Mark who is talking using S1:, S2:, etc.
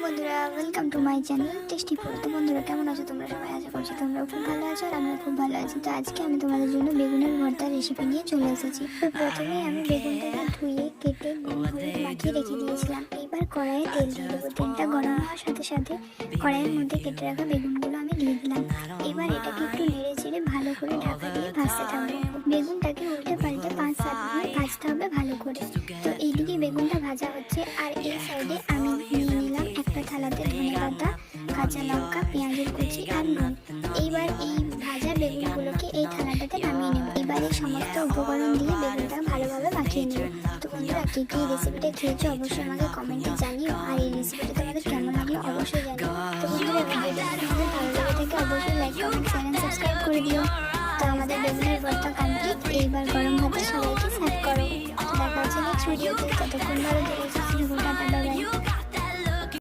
S1: বন্ধুরা, welcome to my channel tasty food. তো বন্ধুরা, কেমন আছো তোমরা সবাই? আশা করছি তোমরাও খুব ভালো আছো আর আমিও খুব ভালো আছি। তো আজকে আমি তোমাদের জন্য বেগুনের ভর্তার রেসিপি নিয়ে চলে এসেছি। তো প্রথমেই আমি বেগুনটাকে ধুয়ে কেটে নুন হলুদ মাখিয়ে রেখে দিয়েছিলাম। এবার কড়াইয়ে তেল দিয়ে দেবো। তেলটা গরম হওয়ার সাথে সাথে কড়াইয়ের মধ্যে কেটে রাখা বেগুনগুলো আমি দিয়ে দিলাম। এবার এটাকে একটু নেড়ে চেড়ে ভালো করে ঢাকা দিয়ে ভাজতে থাকবো। বেগুনটাকে উল্টে পাল্টে 5-7 মিনিট ভাজতে হবে ভালো করে। তো এইদিকে বেগুনটা ভাজা হচ্ছে আর এই সাইডে আমি নিয়ে নিলাম একটা থালাতে ধনেপাতা, কাঁচা লঙ্কা, পেঁয়াজের কুচি আর নুন। এইবার এই ভাজা বেগুনগুলোকে এই থালাটাতে নামিয়ে নেব। এবার এই সমস্ত উপকরণ দিয়ে বেগুনটা ভালোভাবে মাখিয়ে নেব। তো বন্ধুরা, কে কে এই রেসিপিটা খেয়েছো অবশ্যই আমাকে কমেন্টে জানিও, আর এই রেসিপিটা তোমাদের কেমন লাগলো অবশ্যই জানিও। তো বন্ধুরা, ভিডিওটা যদি তোমাদের ভালো লাগে থাকে অবশ্যই like, comment, share and subscribe করে দিও। তো আমাদের বেগুনের ভর্তা কমপ্লিট। এইবার গরম ভাতে সবাইকে সার্ভ করো। দেখা হচ্ছে নেক্সট ভিডিওতে।